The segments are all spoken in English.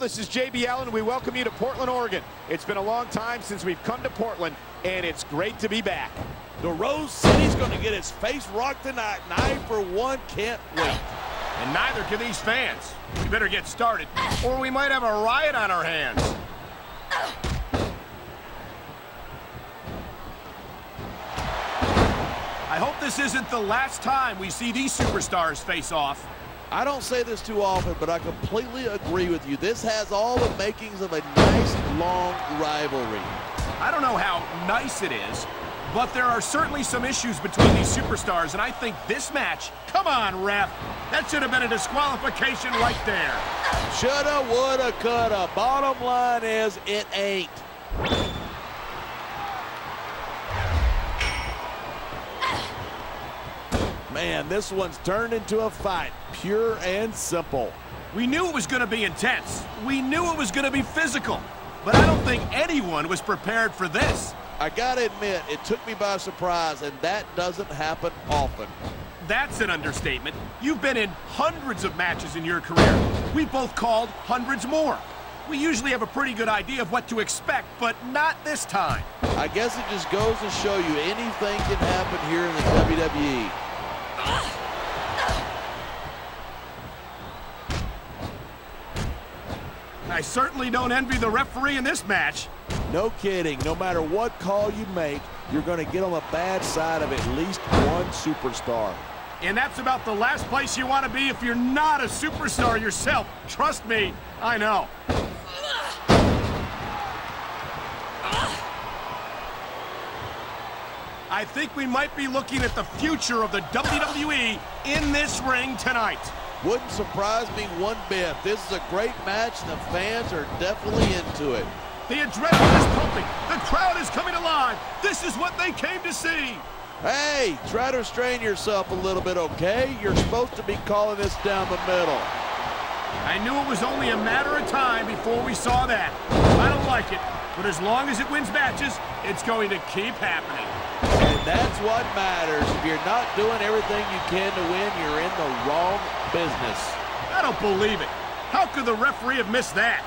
This is JB Allen. We welcome you to Portland, Oregon. It's been a long time since we've come to Portland, and it's great to be back. The Rose City's going to get his face rocked tonight, and I, for one, can't wait. And neither can these fans. We better get started, or we might have a riot on our hands. I hope this isn't the last time we see these superstars face off. I don't say this too often, but I completely agree with you. This has all the makings of a nice, long rivalry. I don't know how nice it is, but there are certainly some issues between these superstars, and I think this match, come on, ref, that should have been a disqualification right there. Shoulda, woulda, coulda. Bottom line is, it ain't. Man, this one's turned into a fight, pure and simple. We knew it was going to be intense. We knew it was going to be physical. But I don't think anyone was prepared for this. I gotta admit, it took me by surprise, and that doesn't happen often. That's an understatement. You've been in hundreds of matches in your career. We both called hundreds more. We usually have a pretty good idea of what to expect, but not this time. I guess it just goes to show you anything can happen here in the WWE. I certainly don't envy the referee in this match. No kidding. No matter what call you make, you're going to get on the bad side of at least one superstar. And that's about the last place you want to be if you're not a superstar yourself. Trust me, I know. I think we might be looking at the future of the WWE in this ring tonight. Wouldn't surprise me one bit. This is a great match, and the fans are definitely into it. The adrenaline is pumping. The crowd is coming alive. This is what they came to see. Hey, try to restrain yourself a little bit, okay? You're supposed to be calling this down the middle. I knew it was only a matter of time before we saw that. I don't like it, but as long as it wins matches, it's going to keep happening. And that's what matters. If you're not doing everything you can to win, you're in the wrong business. I don't believe it. How could the referee have missed that?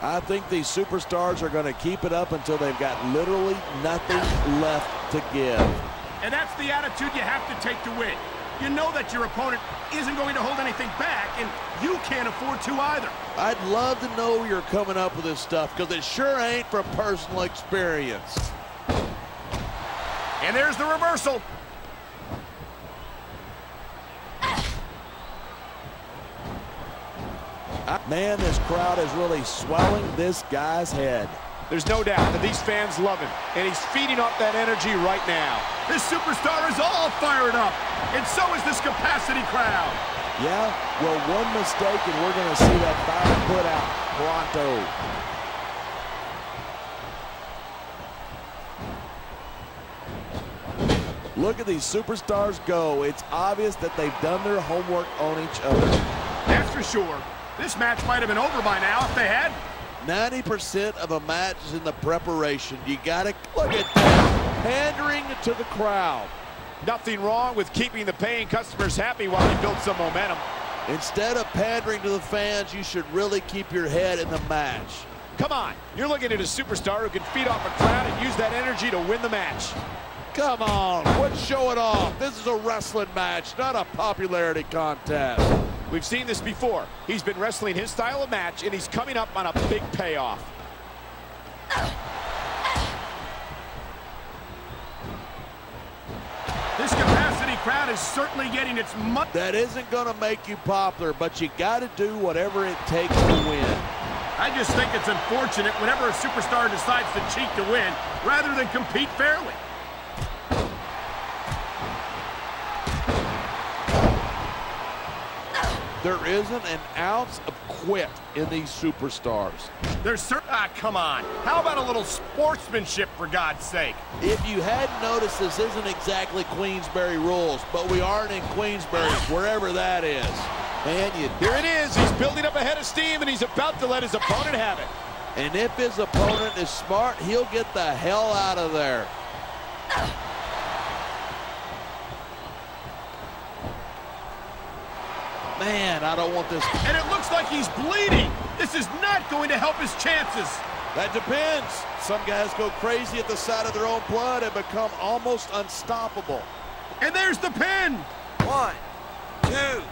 I think these superstars are going to keep it up until they've got literally nothing left to give. And that's the attitude you have to take to win. You know that your opponent isn't going to hold anything back, and you can't afford to either. I'd love to know where you're coming up with this stuff, because it sure ain't from personal experience. And there's the reversal. Man, this crowd is really swelling this guy's head. There's no doubt that these fans love him, and he's feeding off that energy right now. This superstar is all fired up, and so is this capacity crowd. Yeah, well, one mistake, and we're going to see that fire put out pronto. Look at these superstars go. It's obvious that they've done their homework on each other. That's for sure. This match might have been over by now if they had. 90% of a match is in the preparation. You got to look at that. Pandering to the crowd. Nothing wrong with keeping the paying customers happy while you build some momentum. Instead of pandering to the fans, you should really keep your head in the match. Come on, you're looking at a superstar who can feed off a crowd and use that energy to win the match. Come on, quit showing off. This is a wrestling match, not a popularity contest. We've seen this before. He's been wrestling his style of match, and he's coming up on a big payoff. This capacity crowd is certainly getting its money. That isn't going to make you popular, but you got to do whatever it takes to win. I just think it's unfortunate whenever a superstar decides to cheat to win rather than compete fairly. There isn't an ounce of quit in these superstars. Come on. How about a little sportsmanship, for God's sake? If you hadn't noticed, this isn't exactly Queensberry rules, but we aren't in Queensberry, wherever that is. And here it is. He's building up a head of steam, and he's about to let his opponent have it. And if his opponent is smart, he'll get the hell out of there. Man, I don't want this. And it looks like he's bleeding. This is not going to help his chances. That depends. Some guys go crazy at the sight of their own blood and become almost unstoppable. And there's the pin. 1, 2.